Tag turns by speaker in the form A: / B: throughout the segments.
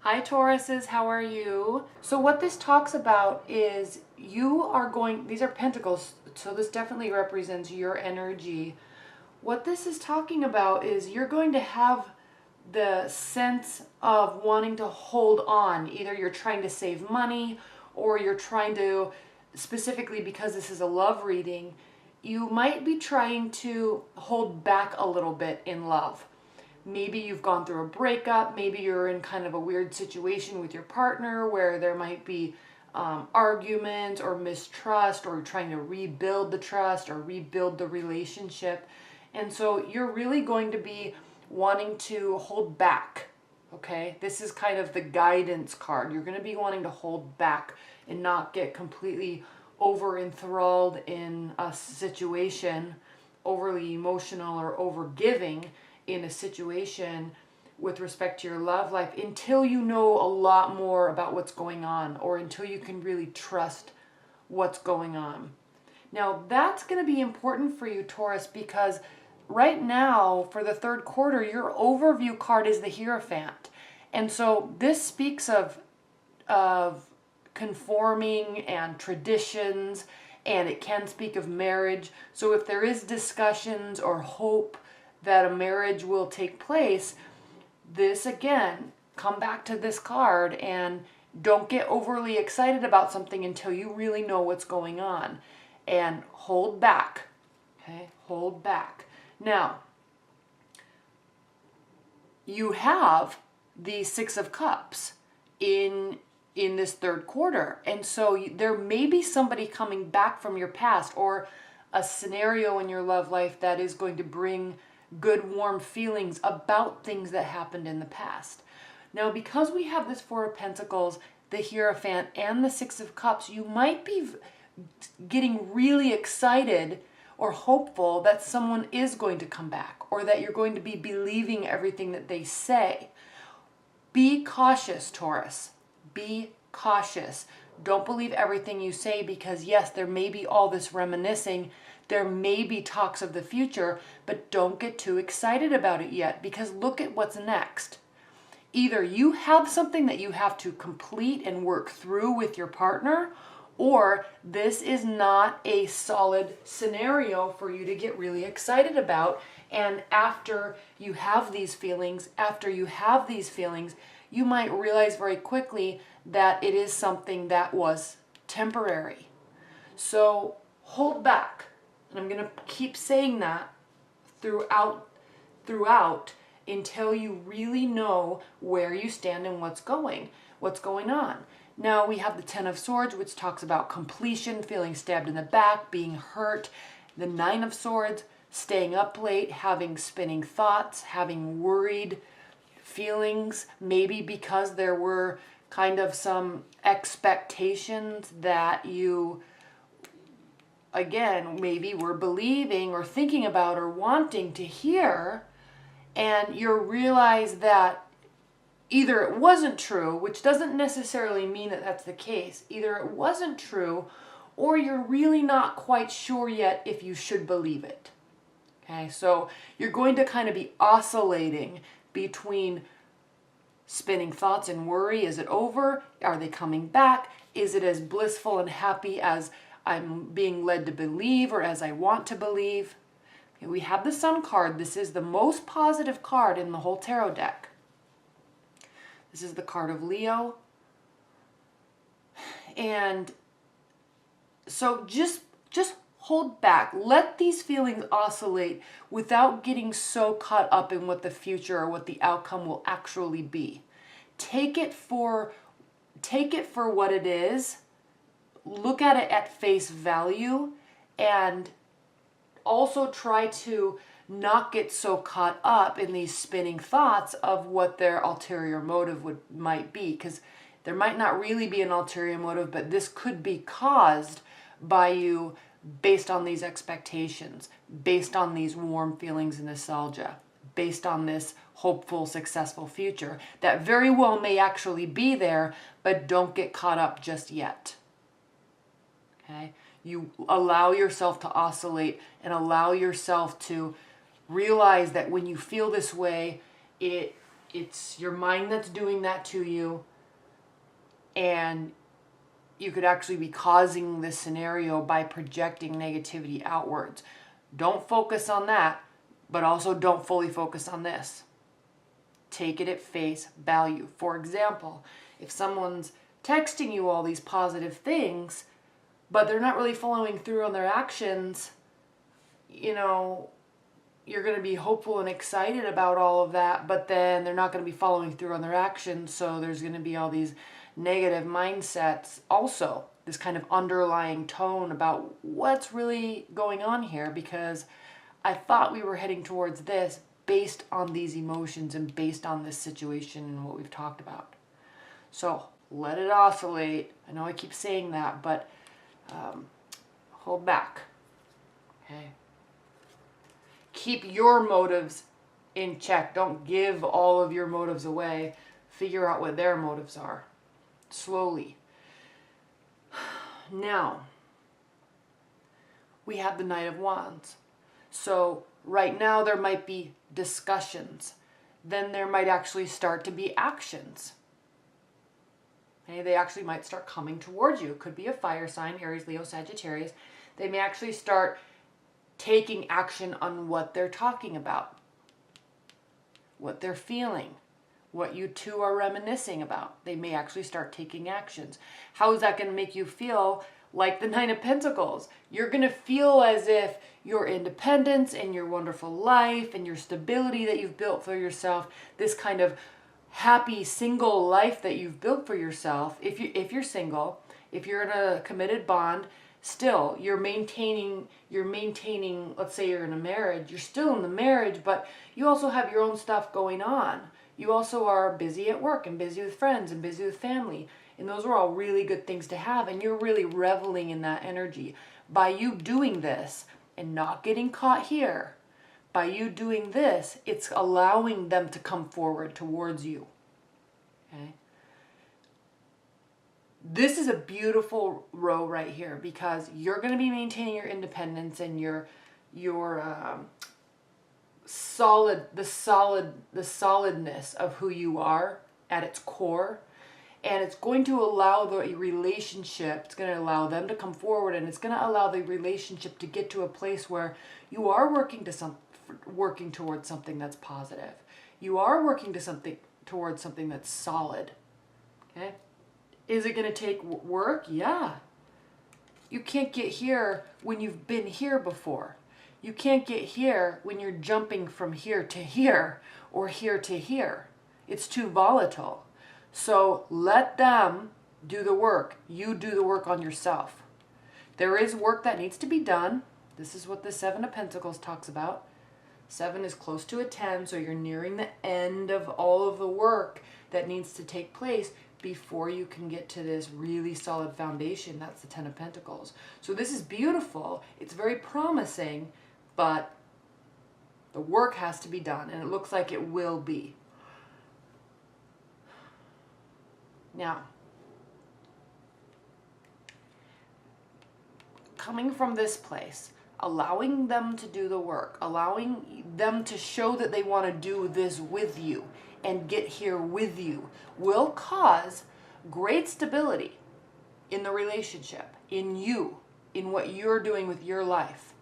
A: Hi Tauruses, how are you? So what this talks about is you are going, these are pentacles, so this definitely represents your energy. What this is talking about is you're going to have the sense of wanting to hold on. Either you're trying to save money or you're trying to, specifically because this is a love reading, you might be trying to hold back a little bit in love. Maybe you've gone through a breakup. Maybe you're in kind of a weird situation with your partner where there might be arguments or mistrust, or trying to rebuild the trust or rebuild the relationship. And so you're really going to be wanting to hold back. Okay, this is kind of the guidance card. You're going to be wanting to hold back and not get completely over enthralled in a situation, overly emotional or over giving in a situation with respect to your love life until you know a lot more about what's going on, or until you can really trust what's going on. Now that's going to be important for you, Taurus, because right now for the third quarter your overview card is the Hierophant. And so this speaks of conforming and traditions, and it can speak of marriage. So if there is discussions or hope that a marriage will take place, this again, come back to this card and don't get overly excited about something until you really know what's going on, and hold back. Okay, hold back. Now, you have the Six of Cups in this third quarter, and so there may be somebody coming back from your past, or a scenario in your love life that is going to bring good warm feelings about things that happened in the past. Now, because we have this Four of Pentacles, the Hierophant, and the Six of Cups, you might be getting really excited or hopeful that someone is going to come back, or that you're going to be believing everything that they say. Be cautious, Taurus. Be cautious. Don't believe everything you say, because yes, there may be all this reminiscing, there may be talks of the future, but don't get too excited about it yet, because look at what's next. Either you have something that you have to complete and work through with your partner, or this is not a solid scenario for you to get really excited about. And after you have these feelings, you might realize very quickly that it is something that was temporary. So hold back. And I'm going to keep saying that throughout until you really know where you stand and what's going on. Now we have the Ten of Swords, which talks about completion, feeling stabbed in the back, being hurt. The Nine of Swords, staying up late, having spinning thoughts, having worried feelings, maybe because there were kind of some expectations that you, again, maybe were believing or thinking about or wanting to hear, and you realize that either it wasn't true, which doesn't necessarily mean that that's the case. Either it wasn't true, or you're really not quite sure yet if you should believe it. Okay, so you're going to kind of be oscillating between spinning thoughts and worry. Is it over? Are they coming back? Is it as blissful and happy as I'm being led to believe, or as I want to believe? Okay, we have the Sun card. This is the most positive card in the whole tarot deck. This is the card of Leo. And so just hold back. Let these feelings oscillate without getting so caught up in what the future or what the outcome will actually be. Take it for what it is. Look at it at face value, and also try to not get so caught up in these spinning thoughts of what their ulterior motive might be, because there might not really be an ulterior motive, but this could be caused by you based on these expectations, based on these warm feelings and nostalgia, based on this hopeful, successful future that very well may actually be there, but don't get caught up just yet. Okay? You allow yourself to oscillate and allow yourself to realize that when you feel this way, it it's your mind that's doing that to you, and you could actually be causing this scenario by projecting negativity outwards. Don't focus on that, but also don't fully focus on this. Take it at face value. For example, if someone's texting you all these positive things, but they're not really following through on their actions, you know, you're going to be hopeful and excited about all of that, but then they're not going to be following through on their actions. So there's going to be all these negative mindsets. Also, this kind of underlying tone about what's really going on here, because I thought we were heading towards this based on these emotions and based on this situation and what we've talked about. So let it oscillate. I know I keep saying that, but hold back. Okay. Keep your motives in check. Don't give all of your motives away. Figure out what their motives are. Slowly. Now, we have the Knight of Wands. So right now there might be discussions. Then there might actually start to be actions. Okay, they actually might start coming towards you. It could be a fire sign, Aries, Leo, Sagittarius. They may actually start taking action on what they're talking about, what they're feeling, what you two are reminiscing about. They may actually start taking actions. How is that going to make you feel? Like the Nine of Pentacles. You're going to feel as if your independence and your wonderful life and your stability that you've built for yourself, this kind of happy single life that you've built for yourself, if you're single, if you're in a committed bond, still you're maintaining, let's say you're in a marriage, you're still in the marriage, but you also have your own stuff going on. You also are busy at work and busy with friends and busy with family. And those are all really good things to have. And you're really reveling in that energy. By you doing this and not getting caught here, by you doing this, it's allowing them to come forward towards you. Okay? This is a beautiful row right here, because you're going to be maintaining your independence and your solidness of who you are at its core. And it's going to allow the relationship, it's going to allow them to come forward, and it's going to allow the relationship to get to a place where you are working towards something that's positive. You are working towards something that's solid. Okay? Is it going to take work? Yeah. You can't get here when you've been here before. You can't get here when you're jumping from here to here or here to here. It's too volatile. So let them do the work. You do the work on yourself. There is work that needs to be done. This is what the Seven of Pentacles talks about. 7 is close to a 10, so you're nearing the end of all of the work that needs to take place before you can get to this really solid foundation. That's the 10 of Pentacles. So this is beautiful. It's very promising, but the work has to be done, and it looks like it will be. Now, coming from this place, allowing them to do the work, allowing them to show that they want to do this with you and get here with you, will cause great stability in the relationship, in you, in what you're doing with your life.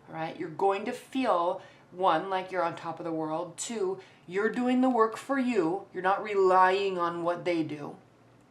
A: All right? You're going to feel, 1, like you're on top of the world. 2, you're doing the work for you. You're not relying on what they do.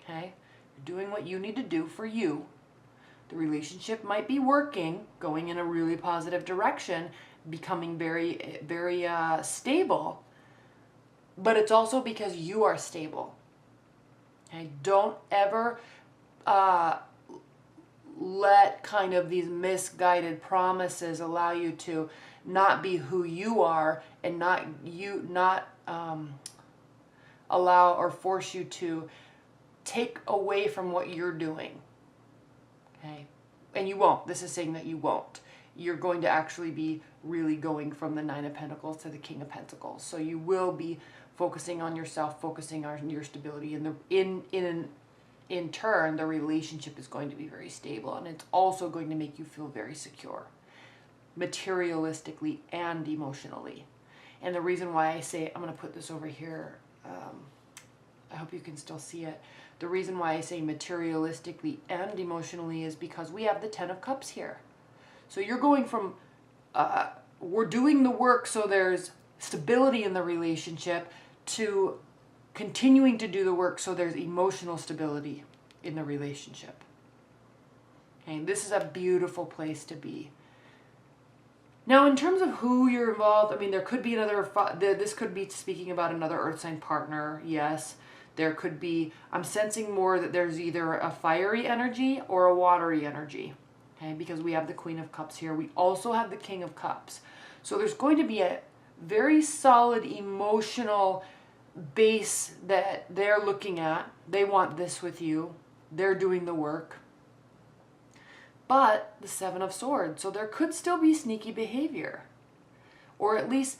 A: Okay? You're doing what you need to do for you. The relationship might be working, going in a really positive direction, becoming very, very stable. But it's also because you are stable. Okay? Don't ever let kind of these misguided promises allow you to not be who you are, and not allow or force you to take away from what you're doing. Okay? And you won't. This is saying that you won't. You're going to actually be really going from the 9 of Pentacles to the King of Pentacles. So you will be focusing on yourself, focusing on your stability, and in turn, the relationship is going to be very stable, and it's also going to make you feel very secure, materialistically and emotionally. And the reason why I say, I'm going to put this over here I hope you can still see it. The reason why I say materialistically and emotionally is because we have the Ten of Cups here. So you're going from, we're doing the work so there's stability in the relationship, to continuing to do the work so there's emotional stability in the relationship. Okay, this is a beautiful place to be. Now, in terms of who you're involved, I mean, there could be another, this could be speaking about another earth sign partner, yes. There could be, I'm sensing more that there's either a fiery energy or a watery energy, okay, because we have the Queen of Cups here. We also have the King of Cups. So there's going to be a very solid emotional base that they're looking at. They want this with you. They're doing the work. But the Seven of Swords, so there could still be sneaky behavior, or at least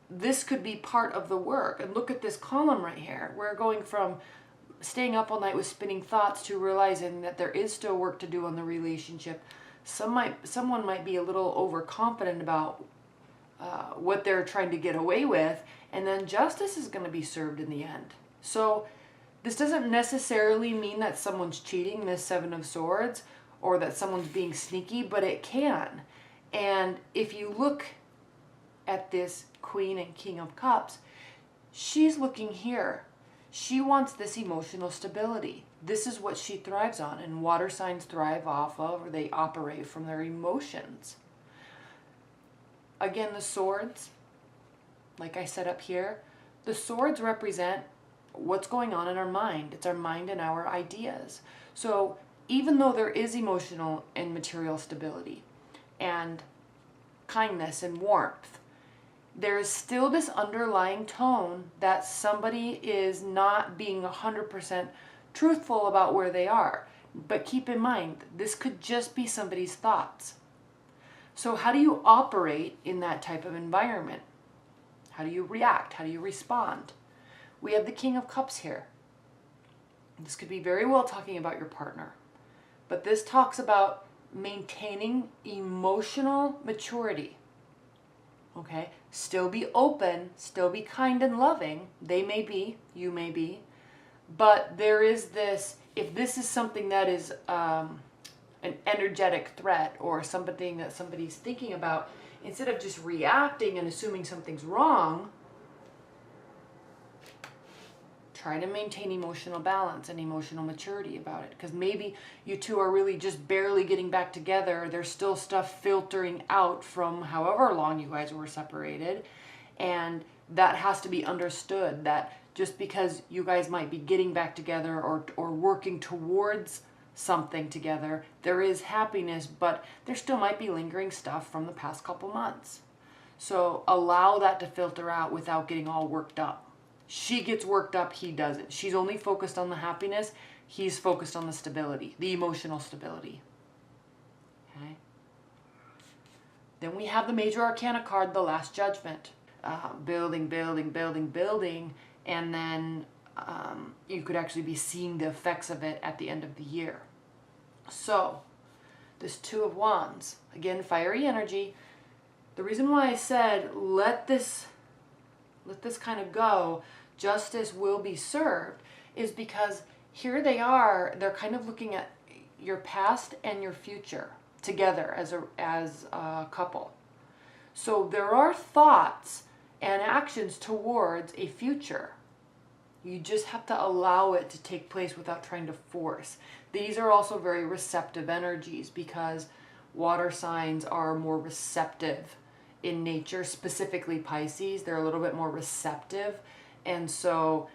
A: this could be part of the work. And look at this column right here. We're going from staying up all night with spinning thoughts to realizing that there is still work to do on the relationship. Someone might be a little overconfident about what they're trying to get away with, and then justice is going to be served in the end. So this doesn't necessarily mean that someone's cheating, this Seven of Swords, or that someone's being sneaky, but it can. And if you look at this Queen and King of Cups, she's looking here. She wants this emotional stability. This is what she thrives on, and water signs thrive off of, or they operate from their emotions. Again, the swords, like I said up here, the swords represent what's going on in our mind. It's our mind and our ideas. So even though there is emotional and material stability and kindness and warmth, there is still this underlying tone that somebody is not being 100% truthful about where they are. But keep in mind, this could just be somebody's thoughts. So how do you operate in that type of environment? How do you react? How do you respond? We have the King of Cups here. This could be very well talking about your partner. But this talks about maintaining emotional maturity. Okay? Still be open, still be kind and loving. They may be, you may be. But there is this, if this is something that is an energetic threat or something that somebody's thinking about, instead of just reacting and assuming something's wrong, try to maintain emotional balance and emotional maturity about it. Because maybe you two are really just barely getting back together. There's still stuff filtering out from however long you guys were separated. And that has to be understood, that just because you guys might be getting back together or working towards something together, there is happiness, but there still might be lingering stuff from the past couple months. So allow that to filter out without getting all worked up. She gets worked up, he doesn't. She's only focused on the happiness, he's focused on the stability, the emotional stability. Okay. Then we have the Major Arcana card, the Last Judgment. Building, building, building, building, and then you could actually be seeing the effects of it at the end of the year. So, this Two of Wands, again, fiery energy. The reason why I said let this kind of go, justice will be served, is because here they are, they're kind of looking at your past and your future together as a couple. So there are thoughts and actions towards a future. You just have to allow it to take place without trying to force. These are also very receptive energies because water signs are more receptive in nature, specifically Pisces. They're a little bit more receptive. And so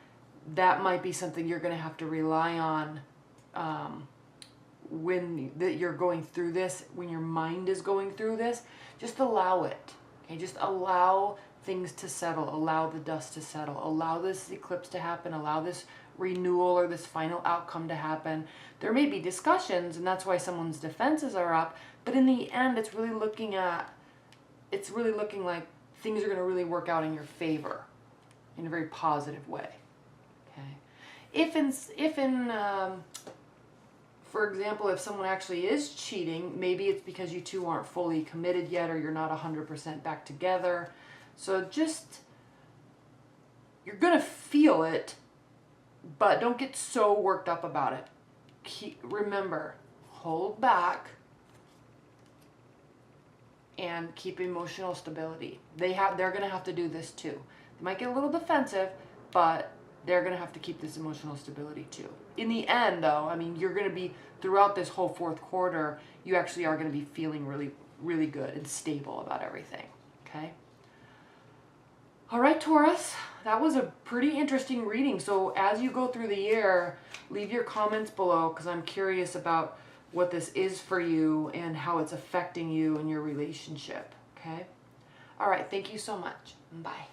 A: that might be something you're going to have to rely on when you're going through this, when your mind is going through this. Just allow it. Okay, just allow things to settle, allow the dust to settle, allow this eclipse to happen, allow this renewal or this final outcome to happen. There may be discussions, and that's why someone's defenses are up, but in the end, it's really looking like things are going to really work out in your favor in a very positive way. Okay. For example, if someone actually is cheating, maybe it's because you two aren't fully committed yet, or you're not 100% back together. So just You're going to feel it, but don't get so worked up about it. Remember, hold back and keep emotional stability. They're going to have to do this too. They might get a little defensive, but they're going to have to keep this emotional stability too. In the end, though, I mean, you're going to be, throughout this whole fourth quarter, you actually are going to be feeling really, really good and stable about everything, okay? All right, Taurus, that was a pretty interesting reading. So as you go through the year, leave your comments below because I'm curious about what this is for you and how it's affecting you in your relationship, okay? All right, thank you so much. Bye.